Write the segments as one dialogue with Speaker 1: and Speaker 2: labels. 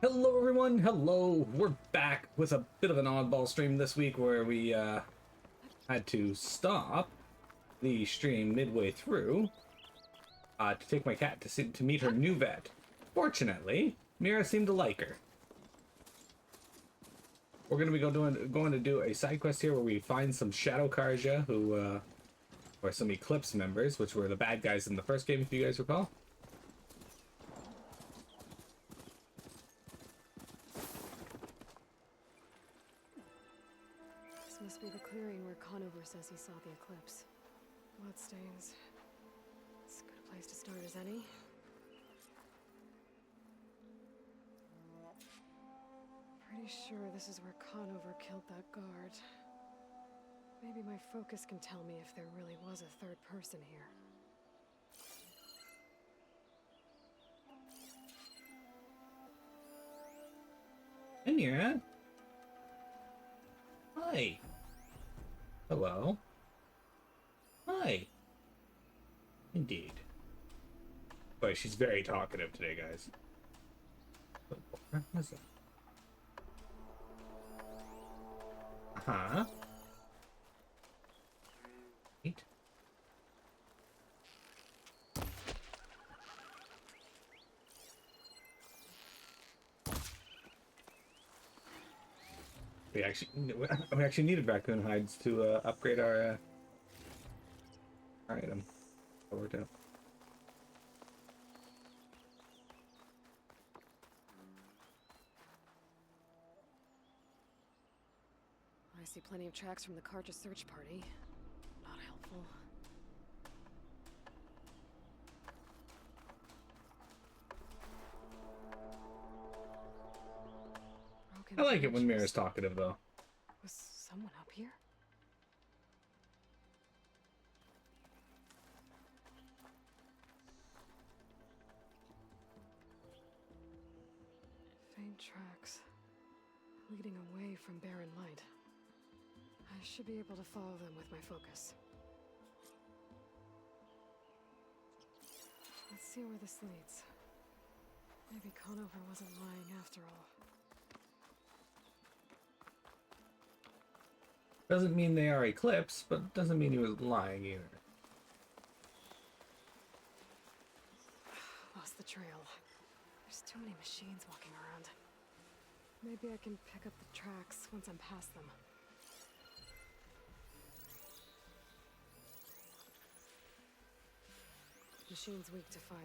Speaker 1: Hello everyone, hello! We're back with a bit of an oddball stream this week where we had to stop the stream midway through to take my cat to meet her new vet. Fortunately, Mira seemed to like her. We're going to be going to do a side quest here where we find some Shadow Karja who or some Eclipse members, which were the bad guys in the first game if you guys recall.
Speaker 2: This must be the clearing where Conover says he saw the eclipse. Bloodstains. It's as good a place to start as any. Pretty sure this is where Conover killed that guard. Maybe my focus can tell me if there really was a third person here.
Speaker 1: Hey Mira. Hi. Hello. Hi. Indeed. Boy, she's very talkative today, guys. What was that? Uh-huh. Right. We actually needed raccoon hides to upgrade our item. That worked out.
Speaker 2: I see plenty of tracks from the Karja search party. Not helpful. Broken
Speaker 1: I like it when
Speaker 2: branches.
Speaker 1: Mira's talkative, though.
Speaker 2: Was someone up here? Faint tracks leading away from barren light. I should be able to follow them with my focus. Let's see where this leads. Maybe Conover wasn't lying after all.
Speaker 1: Doesn't mean they are Eclipse, but doesn't mean he was lying either.
Speaker 2: Lost the trail. There's too many machines walking around. Maybe I can pick up the tracks once I'm past them. Machine's weak to fire.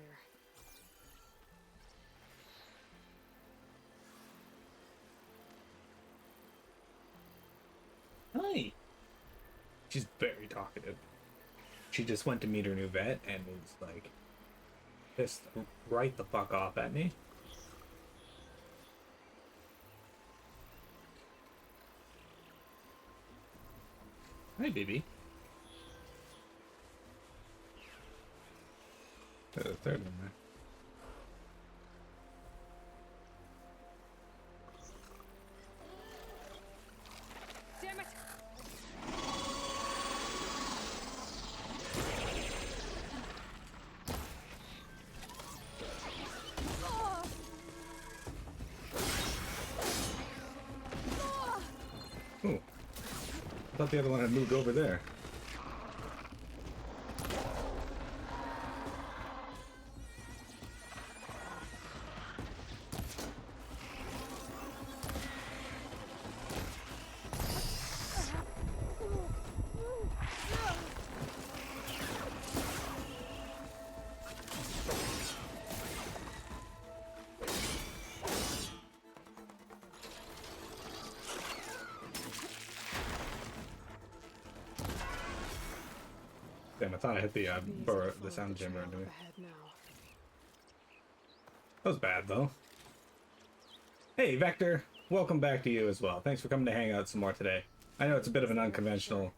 Speaker 1: Hi. She's very talkative. She just went to meet her new vet and was like pissed right the fuck off at me. Hi, baby. There's a third one there.
Speaker 2: Damn it!
Speaker 1: Ooh. I thought the other one had moved over there. Damn, I thought I hit the the sound chamber into it. That was bad though. Hey, Vector, welcome back to you as well. Thanks for coming to hang out some more today. I know it's a bit of an unconventional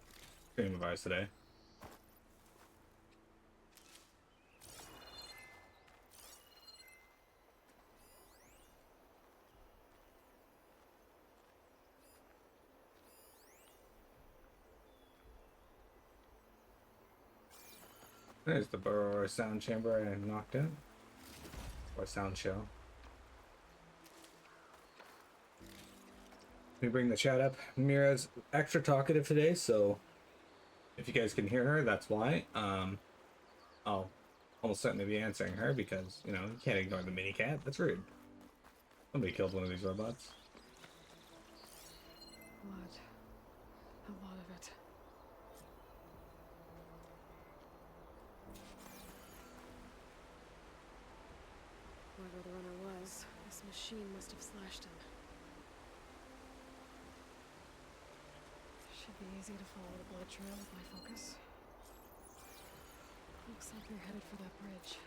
Speaker 1: stream of ours today. There's the burrower sound chamber I knocked in. Or sound shell. Let me bring the chat up. Mira's extra talkative today, so if you guys can hear her, that's why. I'll almost certainly be answering her because, you know, you can't ignore the mini cat. That's rude. Somebody killed one of these robots.
Speaker 2: Blood. A lot of it. Whoever the runner was, this machine must have slashed him. Should be easy to follow the blood trail with my focus. Looks like they're headed for that bridge.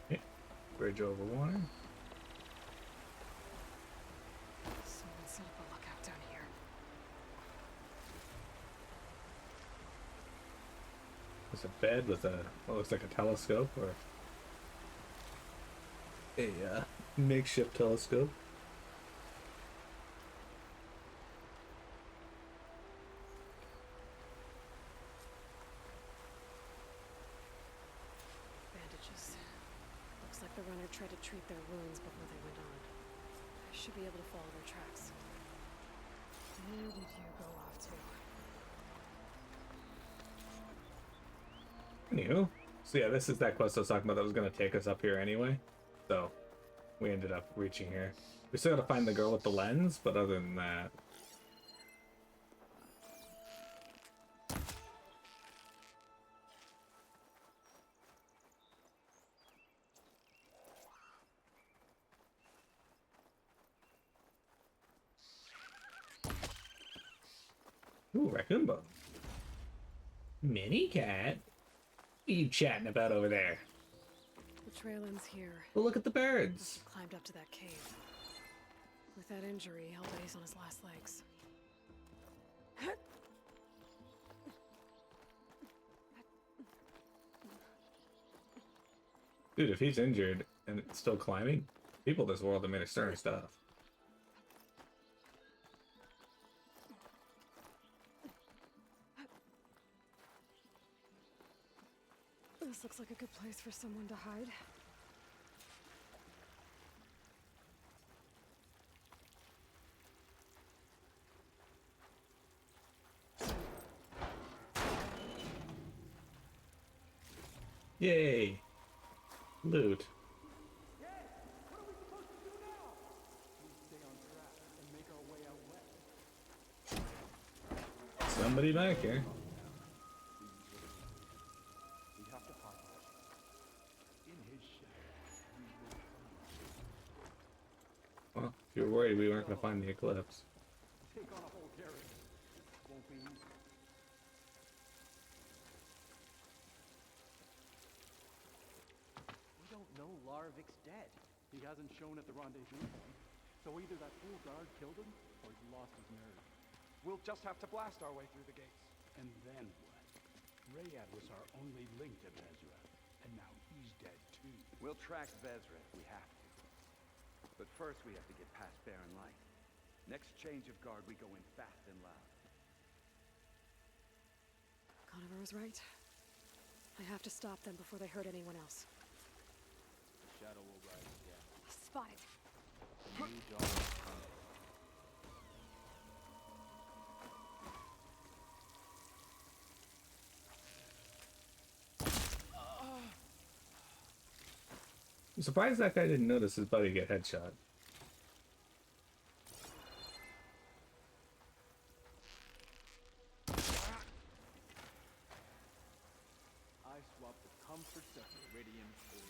Speaker 1: Okay. Bridge over water.
Speaker 2: Someone set up a lookout down here.
Speaker 1: There's a bed with a what looks like a telescope or a makeshift telescope.
Speaker 2: Bandages. Looks like the runner tried to treat their wounds before they went on. I should be able to follow their tracks. Where did you go off to?
Speaker 1: Anywho, so yeah, this is that quest I was talking about that was going to take us up here anyway. So we ended up reaching here. We still got to find the girl with the lens, but other than that. Ooh, raccoon bone. Mini cat? What are you chatting about over there?
Speaker 2: The trail ends here.
Speaker 1: Well, look at the
Speaker 2: Must
Speaker 1: birds.
Speaker 2: have climbed up to that cave. With that injury, I'll bet he's on his last legs.
Speaker 1: Dude, if he's injured and it's still climbing, people in this world have made extraordinary stuff.
Speaker 2: This looks like a good place for someone to hide.
Speaker 1: Yay! Loot. Somebody back here. Well, if you were worried we weren't going to find the eclipse.
Speaker 3: Take on a whole garrison. Won't be easy. We don't know Larvik's dead. He hasn't shown at the rendezvous point. So either that fool guard killed him, or he's lost his nerve.
Speaker 4: We'll just have to blast our way through the gates.
Speaker 3: And then what? Rayad was our only link to Vezra, and now he's dead too.
Speaker 5: We'll track Vezra if we have to. But first we have to get past Barren Light. Next change of guard, we go in fast and loud.
Speaker 2: Conover was right. I have to stop them before they hurt anyone else.
Speaker 3: The shadow will rise again.
Speaker 2: Spotted.
Speaker 3: The new dawn is coming.
Speaker 1: I'm surprised that guy didn't notice his buddy get headshot.
Speaker 3: I swapped the comforts of Meridian for...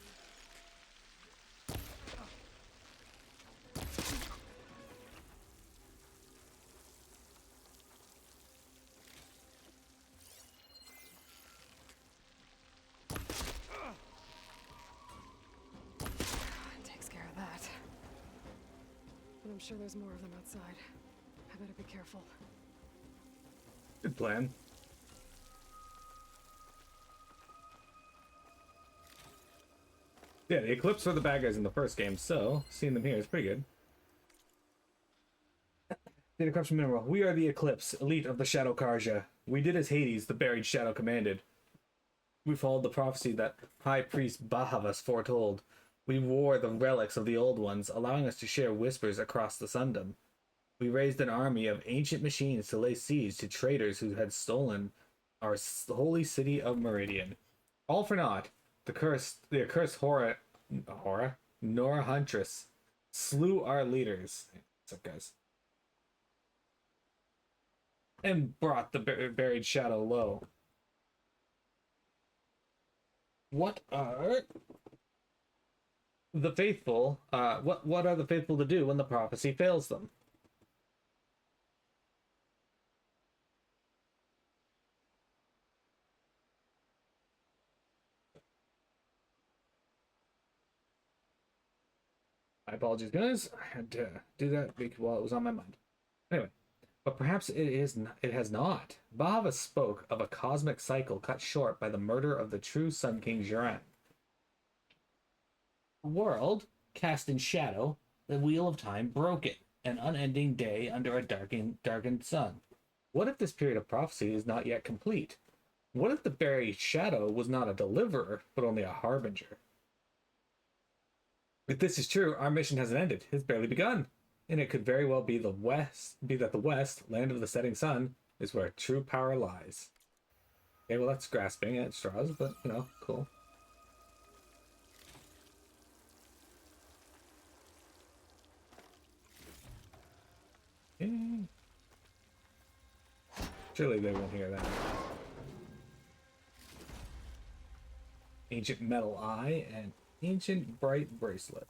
Speaker 2: Takes care of that. But I'm sure there's more of them outside. I better be careful.
Speaker 1: Good plan. Yeah, the Eclipse were the bad guys in the first game, so seeing them here is pretty good. Data corruption mineral. We are the Eclipse, elite of the Shadow Karja. We did as Hades, the buried shadow, commanded. We followed the prophecy that High Priest Bahavas foretold. We wore the relics of the old ones, allowing us to share whispers across the Sundom. We raised an army of ancient machines to lay siege to traitors who had stolen our holy city of Meridian. All for naught. The accursed Nora Huntress slew our leaders. What's up, guys? And brought the buried shadow low. What are the faithful? What are the faithful to do when the prophecy fails them? My apologies, guys. I had to do that while it was on my mind. Anyway, but perhaps it has not. Bahava spoke of a cosmic cycle cut short by the murder of the true Sun King Jiran. World cast in shadow, the wheel of time broken, an unending day under a darkened sun. What if this period of prophecy is not yet complete? What if the buried shadow was not a deliverer, but only a harbinger? If this is true, our mission hasn't ended. It's barely begun. And it could very well be that the West, land of the setting sun, is where true power lies. Okay, well that's grasping at straws, but cool. Okay. Surely they won't hear that. Ancient metal eye and ancient bright bracelet.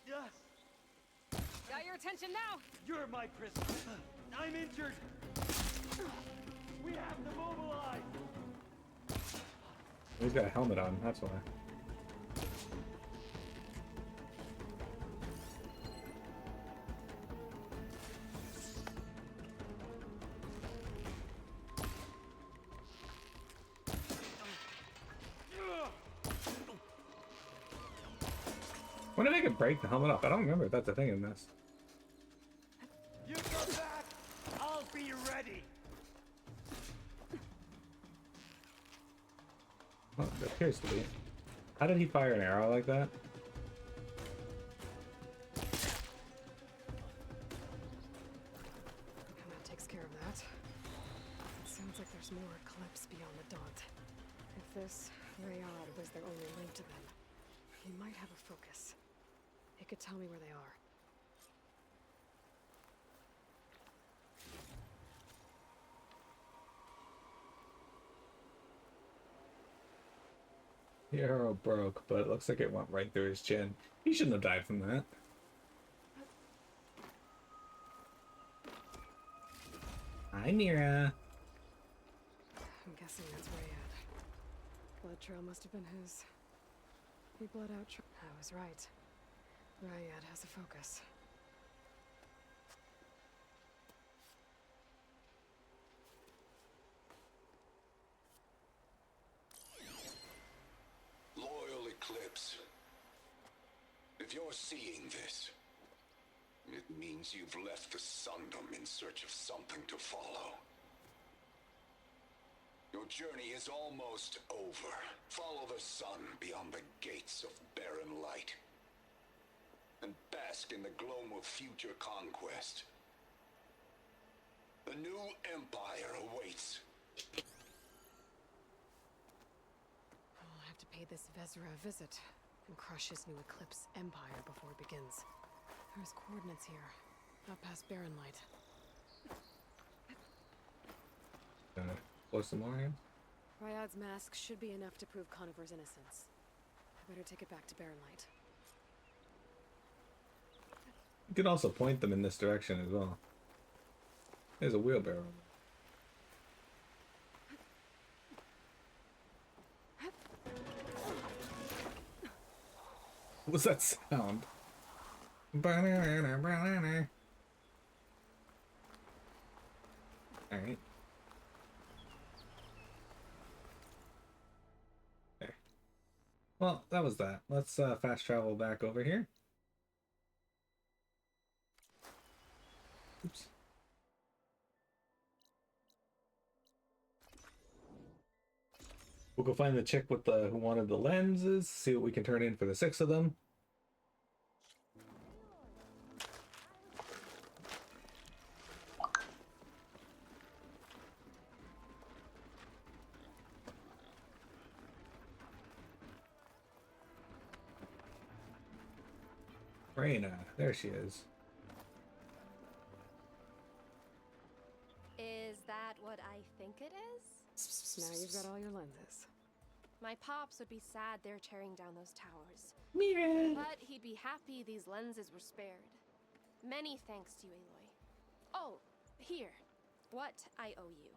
Speaker 3: Yes!
Speaker 2: Got your attention now!
Speaker 3: You're my prisoner. I'm injured. We have to mobilize.
Speaker 1: He's got a helmet on, that's why. When did I could break the helmet off? I don't remember if that's a thing in this.
Speaker 3: You come back. I'll be ready.
Speaker 1: Well, it appears to be. How did he fire an arrow like that?
Speaker 2: And that takes care of that. It sounds like there's more Eclipse beyond the Daunt. If this Rayad was their only link to them, he might have a focus. It could tell me where they are.
Speaker 1: The arrow broke, but it looks like it went right through his chin. He shouldn't have died from that. Hi, Mira.
Speaker 2: I'm guessing that's Rayad. Blood trail must have been his. He bled out. I was right. Rayad has a focus.
Speaker 6: Loyal Eclipse, if you're seeing this, it means you've left the Sundom in search of something to follow. Your journey is almost over. Follow the sun beyond the gates of barren light, and bask in the gloam of future conquest. The new empire awaits.
Speaker 2: I'll have to pay this Vezra a visit and crush his new Eclipse empire before it begins. There's coordinates here, up past Barren Light.
Speaker 1: Pour some more here.
Speaker 2: Ryad's mask should be enough to prove Conover's innocence. I better take it back to Barren Light.
Speaker 1: You can also point them in this direction as well. There's a wheelbarrow. What was that sound? Alright. There. Well, that was that. Let's fast travel back over here. Oops. We'll go find the chick with the who wanted the lenses, see what we can turn in for the 6 of them. Raina, there she is.
Speaker 7: Is that what I think it is?
Speaker 2: Now you've got all your lenses.
Speaker 7: My pops would be sad they're tearing down those towers.
Speaker 1: Mira.
Speaker 7: But he'd be happy these lenses were spared. Many thanks to you, Aloy. Oh, here. What I owe you.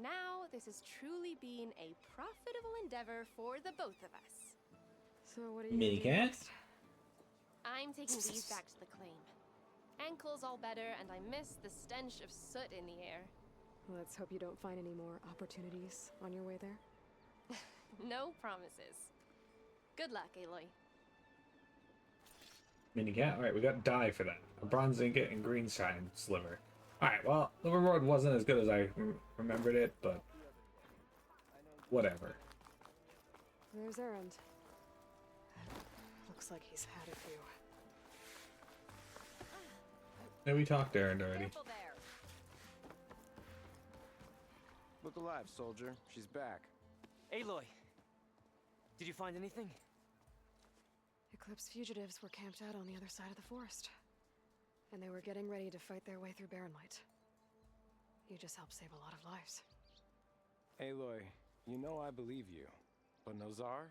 Speaker 7: Now, this has truly been a profitable endeavor for the both of us.
Speaker 2: So what are you
Speaker 1: Mini
Speaker 2: gonna do
Speaker 1: cat?
Speaker 2: next?
Speaker 7: I'm taking these back to the claim. Ankle's all better, and I miss the stench of soot in the air.
Speaker 2: Let's hope you don't find any more opportunities on your way there.
Speaker 7: No promises. Good luck, Aloy.
Speaker 1: Mini cat. All right, we got dye for that. A bronze ingot and green shine sliver. All right. Well, the reward wasn't as good as I remembered it, but whatever.
Speaker 2: There's Erend. Looks like he's had a few.
Speaker 1: Yeah, we talked to Aaron already.
Speaker 7: Careful there.
Speaker 8: Look alive, soldier. She's back.
Speaker 9: Aloy, did you find anything?
Speaker 2: Eclipse fugitives were camped out on the other side of the forest. And they were getting ready to fight their way through Barren Light. You just helped save a lot of lives.
Speaker 8: Aloy, you know I believe you. But Nozar,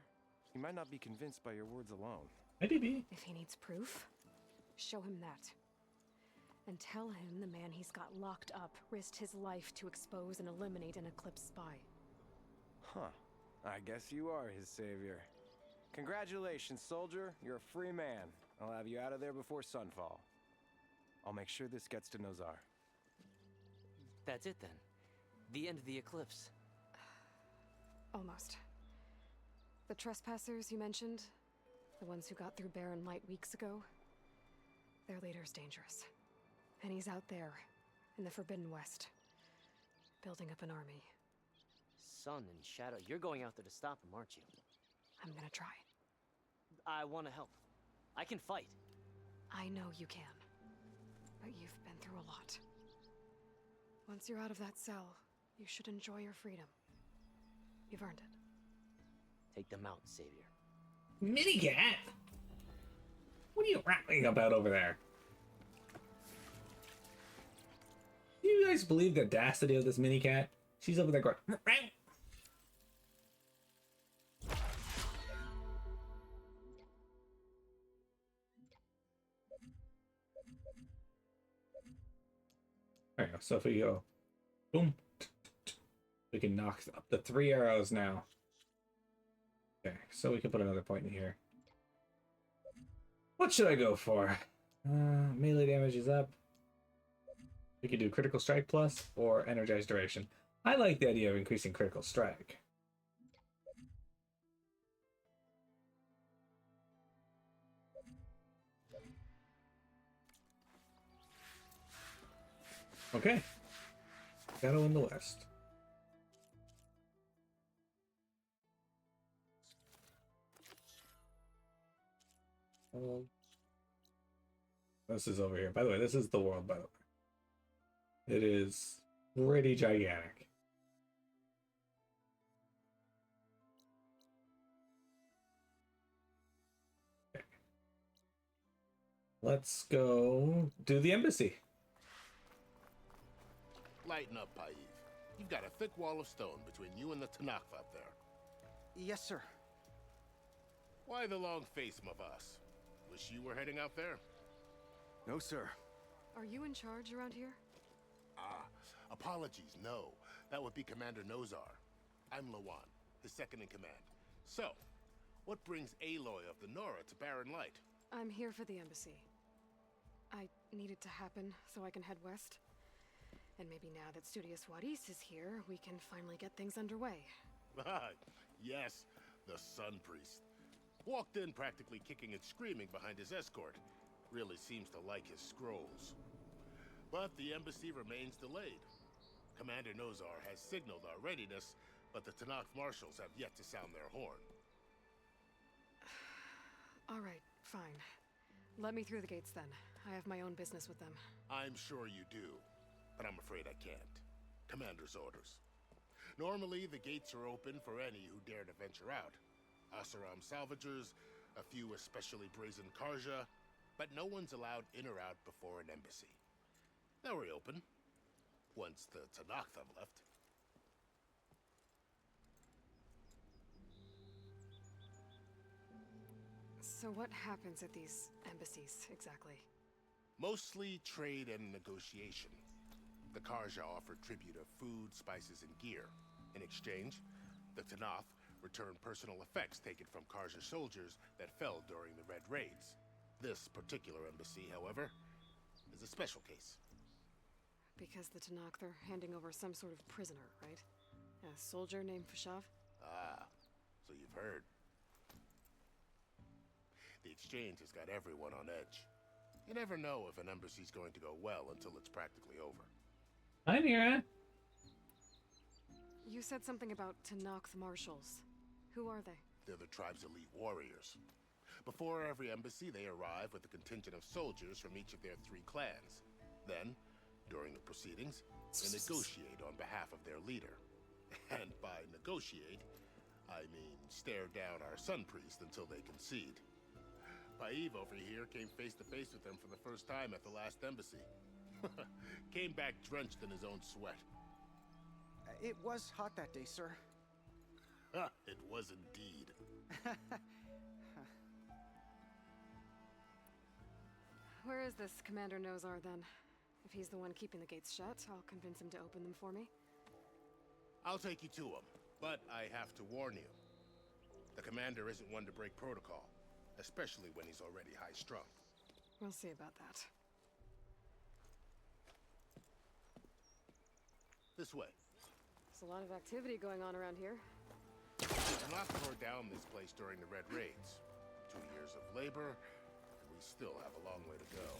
Speaker 8: he might not be convinced by your words alone.
Speaker 1: Hi, DB.
Speaker 2: If he needs proof, show him that. And tell him the man he's got locked up risked his life to expose and eliminate an Eclipse spy.
Speaker 8: Huh. I guess you are his savior. Congratulations, soldier. You're a free man. I'll have you out of there before sunfall. I'll make sure this gets to Nozar.
Speaker 9: That's it then. The end of the eclipse.
Speaker 2: Almost. The trespassers you mentioned, the ones who got through Barren Light weeks ago, their leader's dangerous. And he's out there, in the Forbidden West, building up an army.
Speaker 9: Sun and Shadow, you're going out there to stop him, aren't you?
Speaker 2: I'm gonna try.
Speaker 9: I want to help. I can fight.
Speaker 2: I know you can. But you've been through a lot. Once you're out of that cell, you should enjoy your freedom. You've earned it.
Speaker 9: Take them out, Savior.
Speaker 1: Mini cat. What are you rattling about over there? Do you guys believe the audacity of this mini cat? She's over there going. There you go. So if we go, boom, we can knock up the 3 arrows now. Okay, so we can put another point in here. What should I go for? Melee damage is up. We could do critical strike plus or energized duration. I like the idea of increasing critical strike. Okay. Shadow in the west. This is over here. By the way, this is the world, by the way. It is pretty gigantic. Okay. Let's go do the embassy.
Speaker 10: Lighten up, Paiv. You've got a thick wall of stone between you and the Tanakh up there.
Speaker 8: Yes, sir.
Speaker 10: Why the long face, Mavas? Wish you were heading out there?
Speaker 8: No, sir.
Speaker 2: Are you in charge around here?
Speaker 10: Ah, apologies, no. That would be Commander Nozar. I'm Lawan, his second in command. So, what brings Aloy of the Nora to Barren Light?
Speaker 2: I'm here for the embassy. I need it to happen so I can head west. And maybe now that Studious Wadis is here, we can finally get things underway.
Speaker 10: Ah, yes, the Sun Priest. Walked in practically kicking and screaming behind his escort. Really seems to like his scrolls. But the embassy remains delayed. Commander Nozar has signaled our readiness, but the Tanakh marshals have yet to sound their horn.
Speaker 2: All right, fine. Let me through the gates then. I have my own business with them.
Speaker 10: I'm sure you do, but I'm afraid I can't. Commander's orders. Normally, the gates are open for any who dare to venture out. Asaram salvagers, a few especially brazen Karja, but no one's allowed in or out before an embassy. They'll reopen, once the Tanakh have left.
Speaker 2: So what happens at these embassies, exactly?
Speaker 10: Mostly trade and negotiation. The Karja offer tribute of food, spices, and gear. In exchange, the Tanakh return personal effects taken from Karja soldiers that fell during the Red Raids. This particular embassy, however, is a special case.
Speaker 2: Because the Tanakh, they're handing over some sort of prisoner, right? A soldier named Fashav?
Speaker 10: Ah, so you've heard. The exchange has got everyone on edge. You never know if an embassy's going to go well until it's practically over.
Speaker 1: I'm here.
Speaker 2: You said something about Tanakh marshals. Who are they?
Speaker 10: They're the tribe's elite warriors. Before every embassy, they arrive with a contingent of soldiers from each of their 3 clans. Then, during the proceedings, they negotiate on behalf of their leader. And by negotiate, I mean stare down our sun priest until they concede. Paiv over here came face to face with them for the first time at the last embassy. Came back drenched in his own sweat.
Speaker 11: It was hot that day, sir.
Speaker 10: It was indeed.
Speaker 2: Where is this Commander Nozar, then? If he's the one keeping the gates shut, I'll convince him to open them for me.
Speaker 10: I'll take you to him, but I have to warn you. The commander isn't one to break protocol, especially when he's already high-strung.
Speaker 2: We'll see about that.
Speaker 10: This way.
Speaker 2: There's a lot of activity going on around here.
Speaker 10: The Tanakh tore down this place during the Red Raids. 2 years of labor, and we still have a long way to go.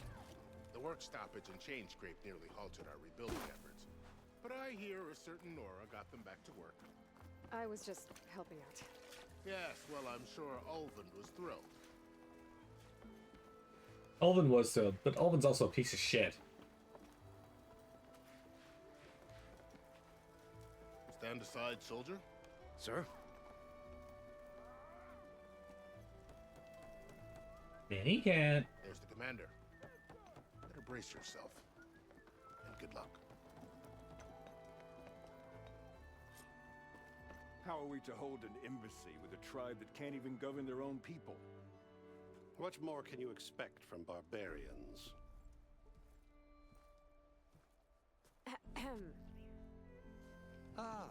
Speaker 10: The work stoppage and chain scrape nearly halted our rebuilding efforts. But I hear a certain Nora got them back to work.
Speaker 2: I was just helping out.
Speaker 10: Yes, well, I'm sure Ulvund was thrilled.
Speaker 1: Ulvund was so, but Ulvund's also a piece of shit.
Speaker 10: Stand aside, soldier.
Speaker 11: Sir?
Speaker 1: Benny can't.
Speaker 10: There's the commander. Better brace yourself. And good luck.
Speaker 12: How are we to hold an embassy with a tribe that can't even govern their own people?
Speaker 13: What more can you expect from barbarians?
Speaker 2: Ahem.
Speaker 13: Ah.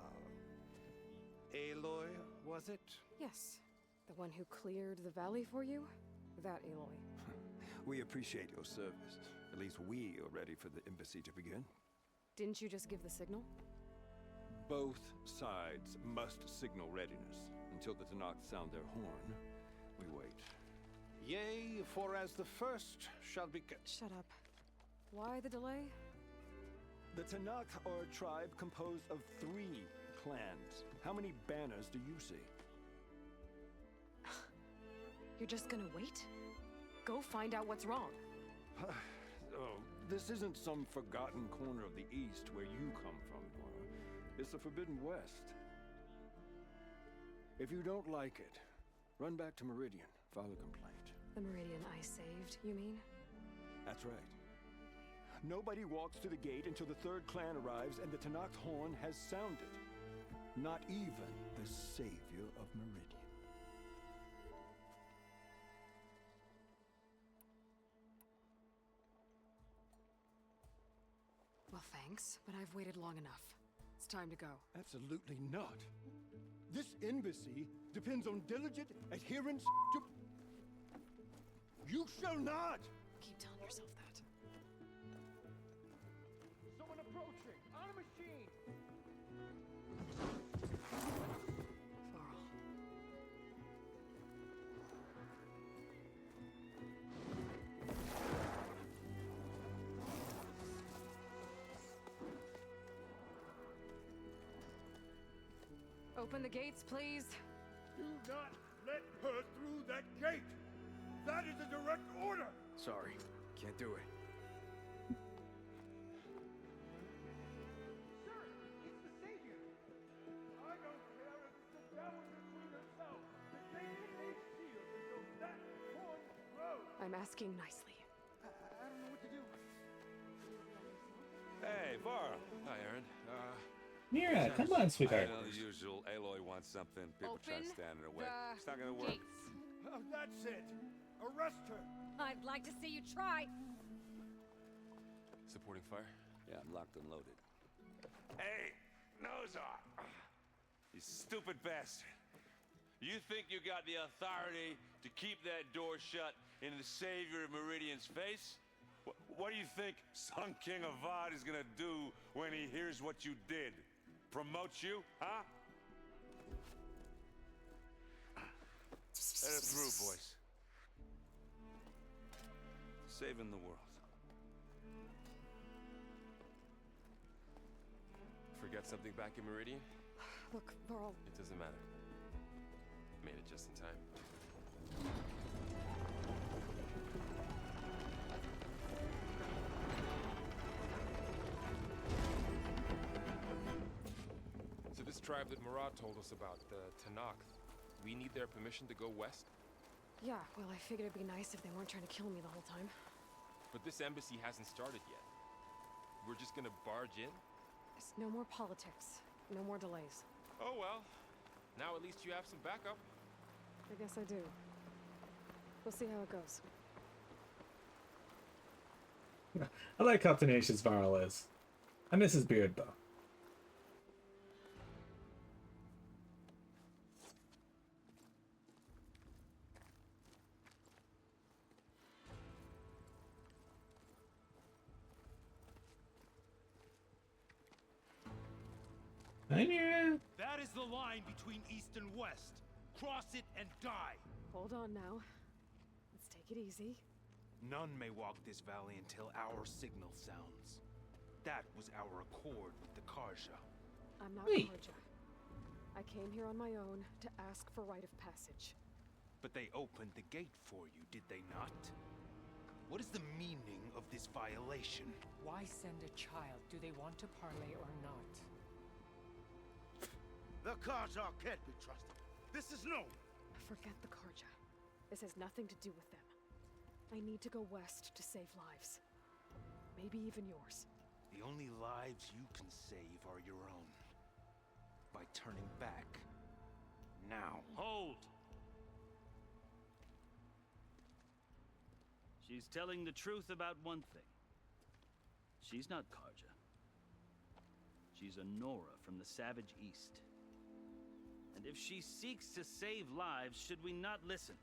Speaker 13: Aloy, was it?
Speaker 2: Yes. The one who cleared the valley for you? That Aloy.
Speaker 12: We appreciate your service. At least we are ready for the embassy to begin.
Speaker 2: Didn't you just give the signal?
Speaker 12: Both sides must signal readiness. Until the Tanakh sound their horn, we wait.
Speaker 13: Yea, for as the first shall be...
Speaker 2: Shut up. Why the delay?
Speaker 12: The Tanakh are a tribe composed of 3 clans. How many banners do you see?
Speaker 2: You're just gonna wait? Go find out what's wrong.
Speaker 12: Oh, this isn't some forgotten corner of the East where you come from, Nora. It's the Forbidden West. If you don't like it, run back to Meridian, file a complaint.
Speaker 2: The Meridian I saved, you mean?
Speaker 12: That's right. Nobody walks to the gate until the 3rd clan arrives and the Tanakh horn has sounded. Not even the savior of Meridian.
Speaker 2: Well, thanks, but I've waited long enough. It's time to go.
Speaker 12: Absolutely not. This embassy depends on diligent adherence to... You shall not!
Speaker 2: Keep telling yourself that.
Speaker 3: Someone approaching! On a machine!
Speaker 2: Varl. Open the gates, please.
Speaker 14: Do not let her through that gate! That is a direct order!
Speaker 8: Sorry, can't do it.
Speaker 14: Sir, it's the Savior! I don't care if it's the Dowager Queen herself! The gate is sealed until that horn grows!
Speaker 2: I'm asking nicely.
Speaker 11: I don't know what to do.
Speaker 15: Hey, Varl. Hi, Aaron.
Speaker 1: Mira, come on, sweetheart.
Speaker 15: I know the usual. Aloy wants something. People try to
Speaker 2: Open
Speaker 15: stand in her way.
Speaker 2: the
Speaker 15: It's not gonna work.
Speaker 2: gates.
Speaker 14: That's it! Arrest her!
Speaker 2: I'd like to see you try.
Speaker 15: Supporting fire? Yeah, I'm locked and loaded. Hey, Nozar! You stupid bastard. You think you got the authority to keep that door shut in the Savior of Meridian's face? What do you think Sun King Avad is gonna do when he hears what you did? Promote you, huh? Let it through, boys. Saving the world.
Speaker 16: Forget something back in Meridian?
Speaker 2: Look, Varl.
Speaker 16: It doesn't matter. Made it just in time. So this tribe that Murad told us about, the Tenakth, we need their permission to go west?
Speaker 2: Yeah, well, I figured it'd be nice if they weren't trying to kill me the whole time.
Speaker 16: But this embassy hasn't started yet. We're just gonna barge in?
Speaker 2: It's no more politics. No more delays.
Speaker 16: Oh well. Now at least you have some backup.
Speaker 2: I guess I do. We'll see how it goes.
Speaker 1: I like how tenacious Varl is. I miss his beard, though. Hi, Mira.
Speaker 14: That is the line between East and West. Cross it and die.
Speaker 2: Hold on now. Let's take it easy.
Speaker 17: None may walk this valley until our signal sounds. That was our accord with the Karja.
Speaker 2: I'm not
Speaker 17: Wait.
Speaker 2: Karja. I came here on my own to ask for rite of passage.
Speaker 17: But they opened the gate for you, did they not? What is the meaning of this violation?
Speaker 18: Why send a child? Do they want to parley or not?
Speaker 14: The Karja can't be trusted. This is known.
Speaker 2: Forget the Karja. This has nothing to do with them. I need to go west to save lives. Maybe even yours.
Speaker 17: The only lives you can save are your own. By turning back. Now.
Speaker 19: Hold! She's telling the truth about one thing. She's not Karja. She's a Nora from the Savage East. And if she seeks to save lives, should we not listen?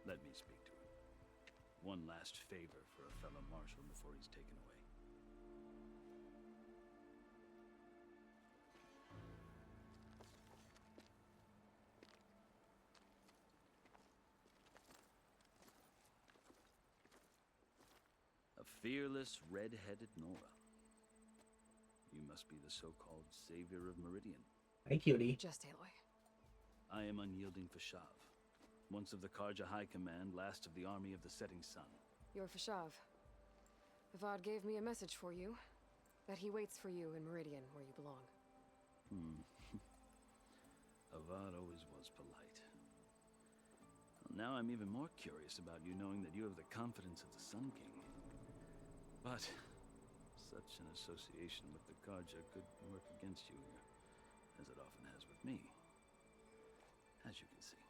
Speaker 19: Let me speak to her. One last favor for a fellow marshal before he's taken away. A fearless, red-headed Nora. You must be the so-called savior of Meridian.
Speaker 1: Hi, cutie.
Speaker 2: Just Aloy.
Speaker 19: I am unyielding Fashav, once of the Karja High Command, last of the army of the Setting Sun.
Speaker 2: You're Fashav. Avad gave me a message for you. That he waits for you in Meridian, where you belong.
Speaker 19: Avad always was polite. Well, now I'm even more curious about you knowing that you have the confidence of the Sun King. But such an association with the Karja could work against you here, as it often has with me. As you can see,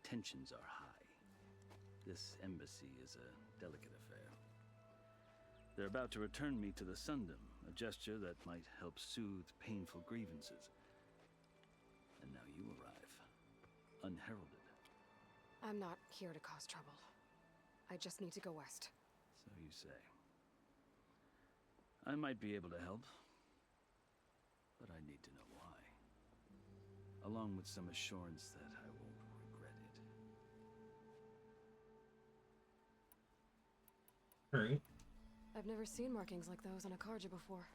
Speaker 19: tensions are high. This embassy is a delicate affair. They're about to return me to the Sundom, a gesture that might help soothe painful grievances. And now you arrive, unheralded.
Speaker 2: I'm not here to cause trouble. I just need to go west.
Speaker 19: So you say. I might be able to help, but I need to know why. Along with some assurance that I won't regret it.
Speaker 1: Hurry.
Speaker 2: I've never seen markings like those on a Karja before.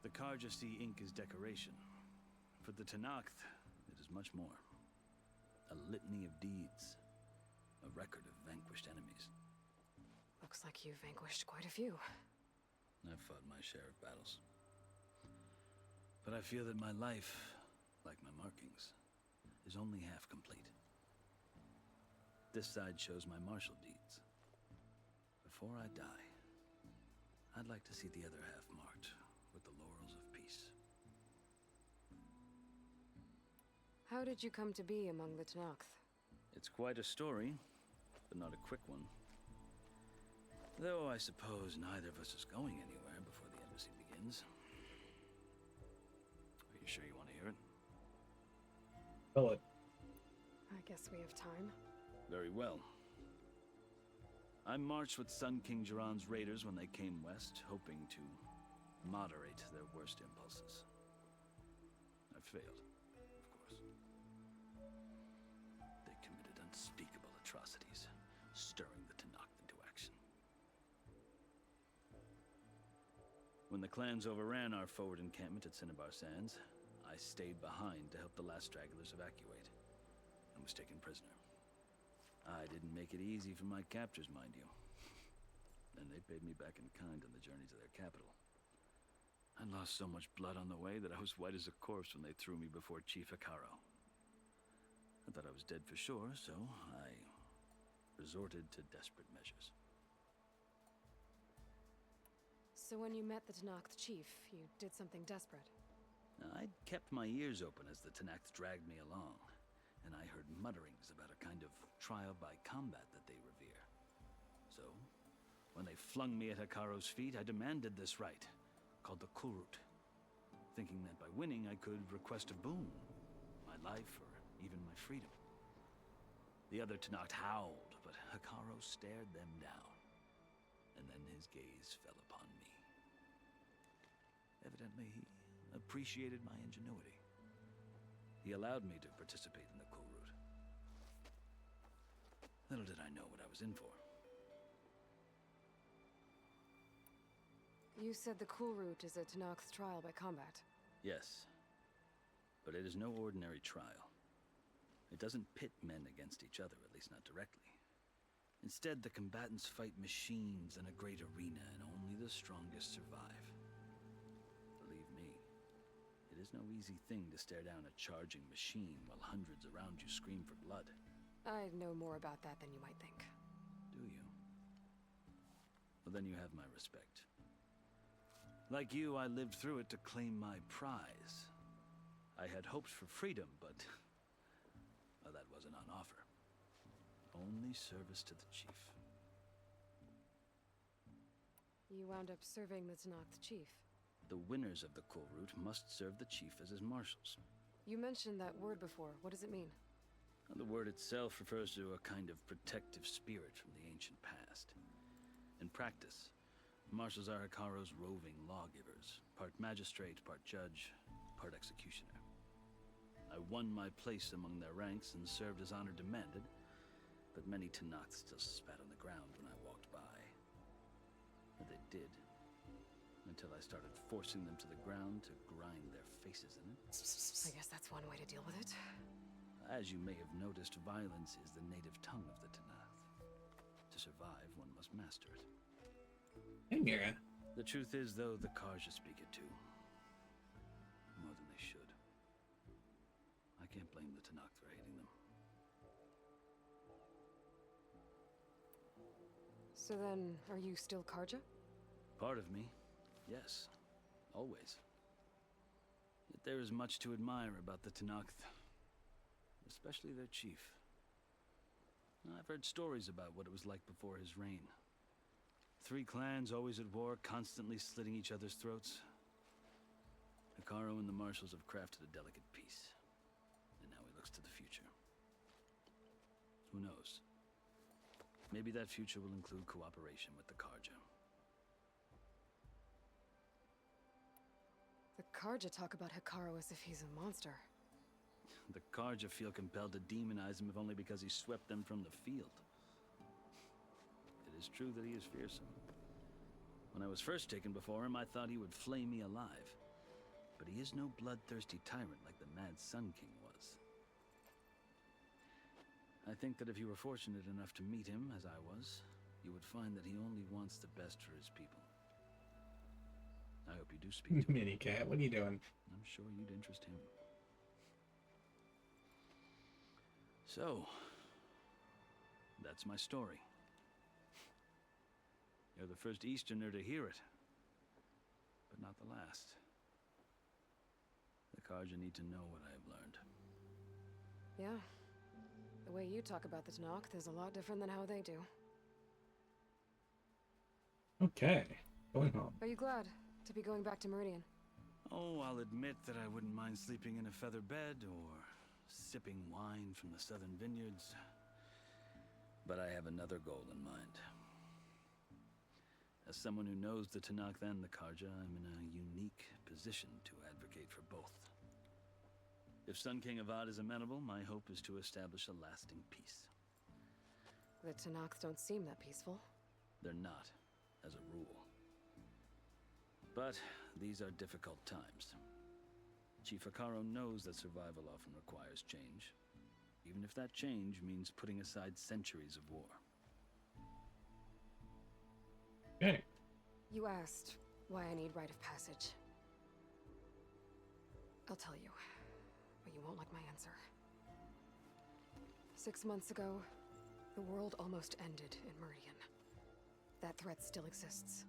Speaker 19: The Karja see ink as decoration. For the Tenakth, it is much more. A litany of deeds. A record of vanquished enemies.
Speaker 2: Looks like you've vanquished quite a few.
Speaker 19: I've fought my share of battles. But I feel that my life, like my markings, is only half complete. This side shows my martial deeds. Before I die, I'd like to see the other half marked with the laurels of peace.
Speaker 2: How did you come to be among the Tenakth?
Speaker 19: It's quite a story, but not a quick one. Though I suppose neither of us is going anywhere before the embassy begins. Are you sure you want to hear it?
Speaker 1: Tell it.
Speaker 2: I guess we have time.
Speaker 19: Very well. I marched with Sun King Jiran's raiders when they came west, hoping to moderate their worst impulses. I failed, of course. They committed unspeakable atrocities, stirring the Tenakth into action. When the clans overran our forward encampment at Cinnabar Sands, I stayed behind to help the last stragglers evacuate, and was taken prisoner. I didn't make it easy for my captors, mind you. And they paid me back in kind on the journey to their capital. I lost so much blood on the way that I was white as a corpse when they threw me before Chief Hekarro. I thought I was dead for sure, so I resorted to desperate measures.
Speaker 2: So when you met the Tenakth chief, you did something desperate?
Speaker 19: I'd kept my ears open as the Tenakth dragged me along, and I heard mutterings about a kind of trial by combat that they revere. So, when they flung me at Hekarro's feet, I demanded this right, called the Kulrut, thinking that by winning I could request a boon, my life or even my freedom. The other Tenakth howled, but Hekarro stared them down, and then his gaze fell upon me. Evidently, he appreciated my ingenuity. He allowed me to participate in the Kulrut. Little did I know what I was in for.
Speaker 2: You said the Kulrut is a Tenakth trial by combat.
Speaker 19: Yes, but it is no ordinary trial. It doesn't pit men against each other, at least not directly. Instead, the combatants fight machines in a great arena, and only the strongest survive. Believe me, it is no easy thing to stare down a charging machine while hundreds around you scream for blood.
Speaker 2: I know more about that than you might think.
Speaker 19: Do you? Well, then you have my respect. Like you, I lived through it to claim my prize. I had hopes for freedom, but well, that wasn't on offer. Only service to the chief.
Speaker 2: You wound up serving the Tenakth chief.
Speaker 19: The winners of the Kulrut must serve the chief as his marshals.
Speaker 2: You mentioned that word before. What does it mean?
Speaker 19: The word itself refers to a kind of protective spirit from the ancient past. In practice, marshals are Hekarro's roving lawgivers, part magistrate, part judge, part executioner. I won my place among their ranks and served as honor demanded, but many Tenakth still spat on the ground when I walked by. And they did, until I started forcing them to the ground to grind their faces in it.
Speaker 2: I guess that's one way to deal with it.
Speaker 19: As you may have noticed, violence is the native tongue of the Tenakth. To survive, one must master it.
Speaker 1: Hey, Mira.
Speaker 19: The truth is, though, the Karja speak it too. More than they should. I can't blame the Tenakth for hating them.
Speaker 2: So then, are you still Karja?
Speaker 19: Part of me, yes. Always. Yet there is much to admire about the Tenakth. Especially their chief. I've heard stories about what it was like before his reign. 3 clans always at war, constantly slitting each other's throats. Hekarro and the marshals have crafted a delicate peace. And now he looks to the future. Who knows? Maybe that future will include cooperation with the Karja.
Speaker 2: The Karja talk about Hekarro as if he's a monster.
Speaker 19: The Karja feel compelled to demonize him if only because he swept them from the field. It is true that he is fearsome. When I was first taken before him, I thought he would flay me alive. but he is no bloodthirsty tyrant like the Mad Sun King was. I think that if you were fortunate enough to meet him, as I was, you would find that he only wants the best for his people. I hope you do speak to him.
Speaker 1: Minicat, what are you doing?
Speaker 19: I'm sure you'd interest him. So, that's my story. You're the first Easterner to hear it, but not the last. The Carja need to know what I have learned.
Speaker 2: Yeah. The way you talk about the Tenakth is a lot different than how they do.
Speaker 1: Okay, going home.
Speaker 2: Are you glad to be going back to Meridian?
Speaker 19: Oh, I'll admit that I wouldn't mind sleeping in a feather bed or sipping wine from the southern vineyards. But I have another goal in mind. As someone who knows the Tenakth and the Carja, I'm in a unique position to advocate for both. If Sun King Avad is amenable, my hope is to establish a lasting peace.
Speaker 2: The Tenakth don't seem that peaceful.
Speaker 19: They're not, as a rule. But these are difficult times. Chief Hekarro knows that survival often requires change, even if that change means putting aside centuries of war.
Speaker 1: Okay.
Speaker 2: You asked why I need rite of passage. I'll tell you, but you won't like my answer. 6 months ago, the world almost ended in Meridian. That threat still exists.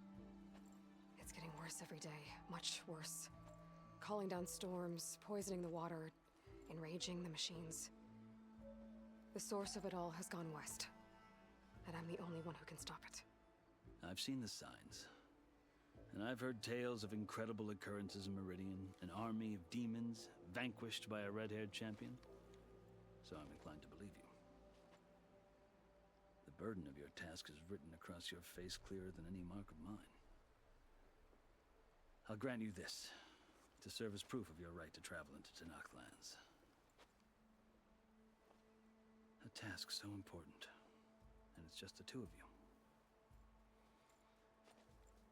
Speaker 2: It's getting worse every day, much worse. Calling down storms, poisoning the water, enraging the machines. The source of it all has gone west, and I'm the only one who can stop it.
Speaker 19: I've seen the signs. And I've heard tales of incredible occurrences in Meridian, an army of demons vanquished by a red-haired champion. So I'm inclined to believe you. The burden of your task is written across your face clearer than any mark of mine. I'll grant you this, to serve as proof of your right to travel into Tenakth lands. A task so important, and it's just the two of you.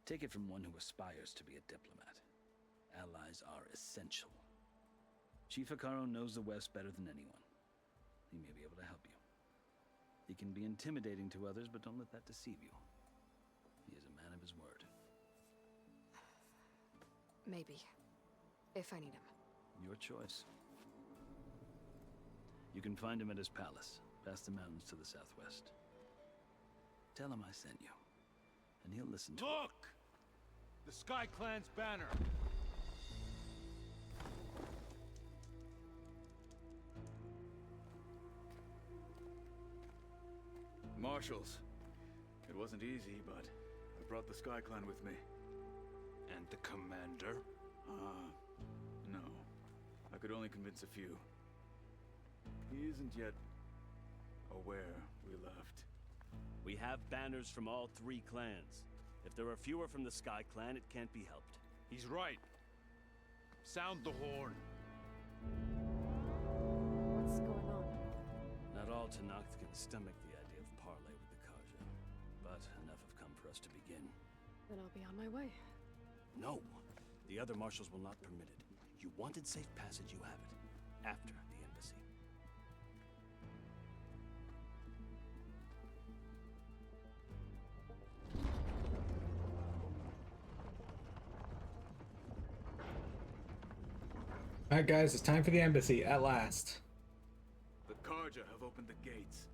Speaker 19: Take it from one who aspires to be a diplomat. Allies are essential. Chief Hekarro knows the West better than anyone. He may be able to help you. He can be intimidating to others, but don't let that deceive you. He is a man of his word.
Speaker 2: Maybe. If I need him.
Speaker 19: Your choice. You can find him at his palace, past the mountains to the southwest. Tell him I sent you, and he'll listen to
Speaker 17: Look! The Sky Clan's banner!
Speaker 20: Marshals. It wasn't easy, but I brought the Sky Clan with me.
Speaker 17: And the commander?
Speaker 20: No. I could only convince a few. He isn't yet aware we left.
Speaker 21: We have banners from all 3 clans. If there are fewer from the Sky Clan, it can't be helped.
Speaker 17: He's right. Sound the horn.
Speaker 2: What's going on?
Speaker 19: Not all Tenakth can stomach the idea of parley with the Carja, but enough have come for us to begin.
Speaker 2: Then I'll be on my way.
Speaker 21: No! The other marshals will not permit it. You wanted safe passage, you have it. After the embassy.
Speaker 1: Alright guys, it's time for the embassy, at last.
Speaker 20: The Carja have opened the gates.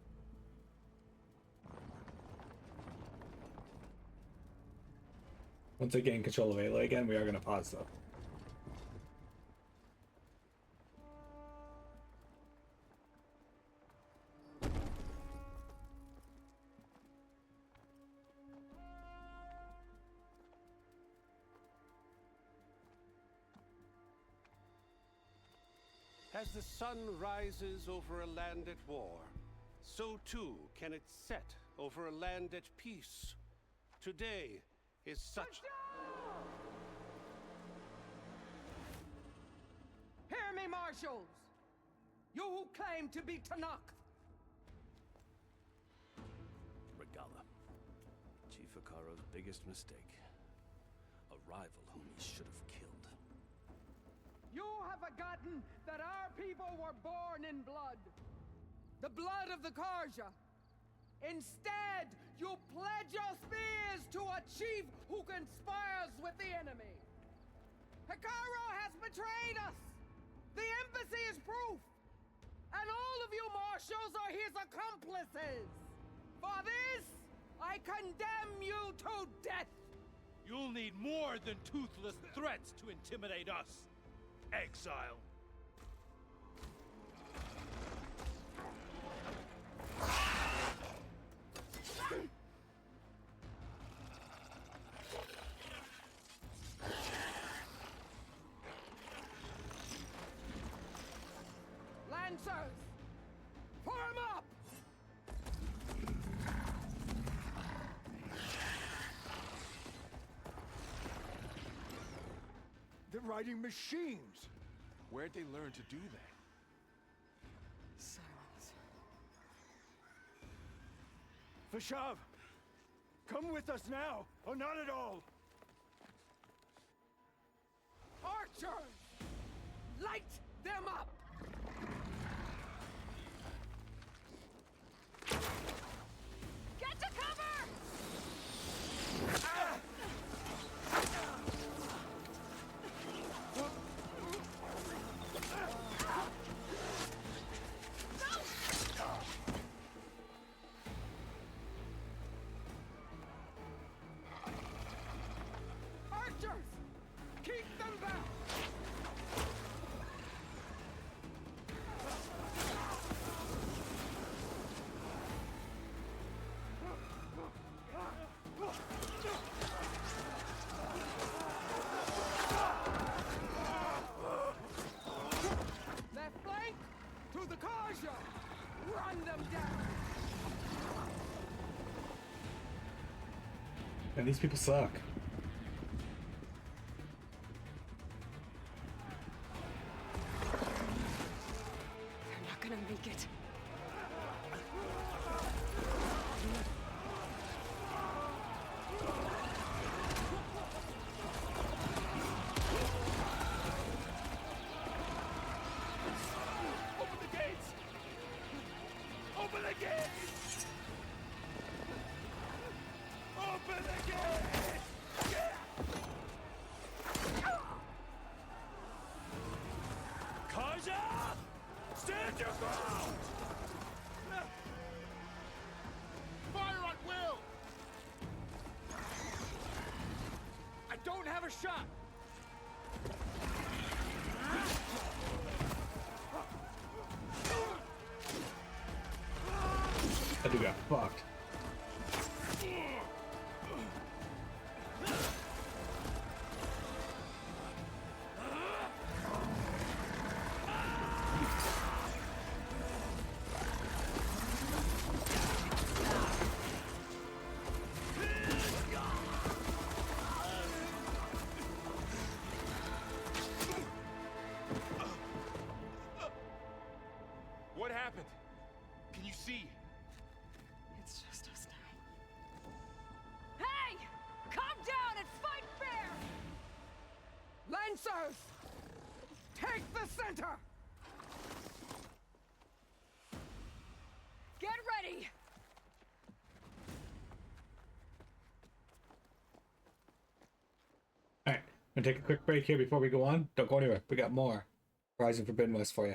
Speaker 1: Once I gain control of Aloy again, we are going to pause though.
Speaker 13: As the sun rises over a land at war, so too can it set over a land at peace. Today is such...
Speaker 11: Hear me, marshals! You who claim to be Tenakth!
Speaker 19: Regalla. Chief Hekarro's biggest mistake. A rival whom he should have killed.
Speaker 11: You have forgotten that our people were born in blood. The blood of the Karja. Instead, you pledge your spears to a chief who conspires with the enemy. Hekarro has betrayed us! The embassy is proof! And all of you marshals are his accomplices! For this, I condemn you to death!
Speaker 17: You'll need more than toothless threats to intimidate us, exile.
Speaker 11: Lancers! Form up!
Speaker 12: They're riding machines.
Speaker 16: Where'd they learn to do that?
Speaker 2: Silence.
Speaker 12: Fashav, come with us now, or not at all.
Speaker 11: Archers! Light them up!
Speaker 7: Get to cover!
Speaker 11: Archers! Keep them back! Left flank! To the Karja! Run them down!
Speaker 1: And these people suck.
Speaker 2: They're not gonna make it.
Speaker 17: Open the gates! Open the gates! Open the gates! Karja! Stand your ground! Fire at will! I don't have a shot!
Speaker 1: That dude got fucked.
Speaker 16: What happened? Can you see?
Speaker 2: It's just us now.
Speaker 11: Hey! Come down and fight fair! Lancers! Take the center! Get ready!
Speaker 1: Alright, I'm gonna take a quick break here before we go on. Don't go anywhere. We got more Horizon Forbidden West for you.